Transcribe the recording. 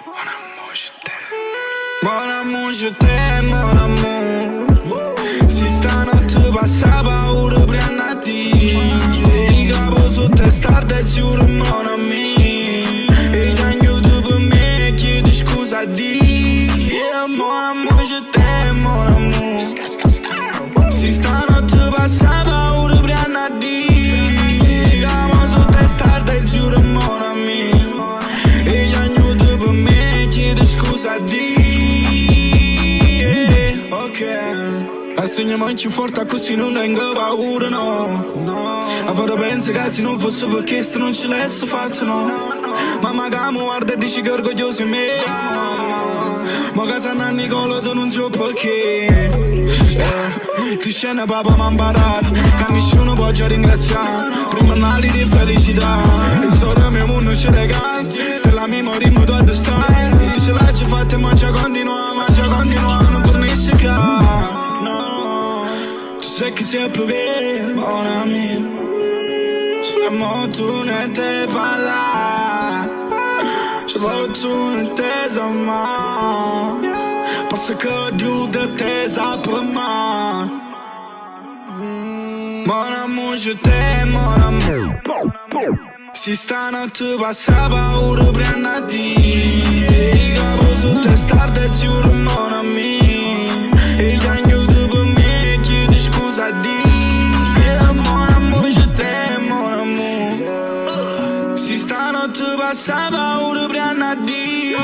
Mon amour, je t'aime, mon amour. Si stanotte passa paura prima di i capo su testa te giuro, mon ami. E ti aiuto per me, chiedi scusa a Dio. Yeah, mon amour, je t'aime, mon amour. Si stanotte passa paura prima di i capo su testa te giuro, mon ami. E ti aiuto per me, chiedi scusa a Dio. La stringiamo più forte così non tengo paura, no. A volte penso che se non fosse per questo non ce l'esse fatto, no. Mamma che mi guarda e dice che è orgoglioso di me. Ma che sanno a Nicola tu non so perché. Cristiana papà mi ha imparato che nessuno può già ringraziare. Prima nali di felicità e storia mia mondo ci regala. Stella mia morimmo tu a stare. E ce l'ha ci fatta ma già continua. Non tornisce qua. Sei che sei più che mon ami. Siamo tu ne te parla. Se vuoi tu ne te sama. Passa che giù da te saprà. Mon amour, je t'aime, mon amour. Si stanotte passa paura prima di i capo su testa te giuro, mon ami. E ti aiuto per me, chiedi scusa a Dio. Yeah, mon amour, je t'aime, mon amour. Si stanotte passa paura prima di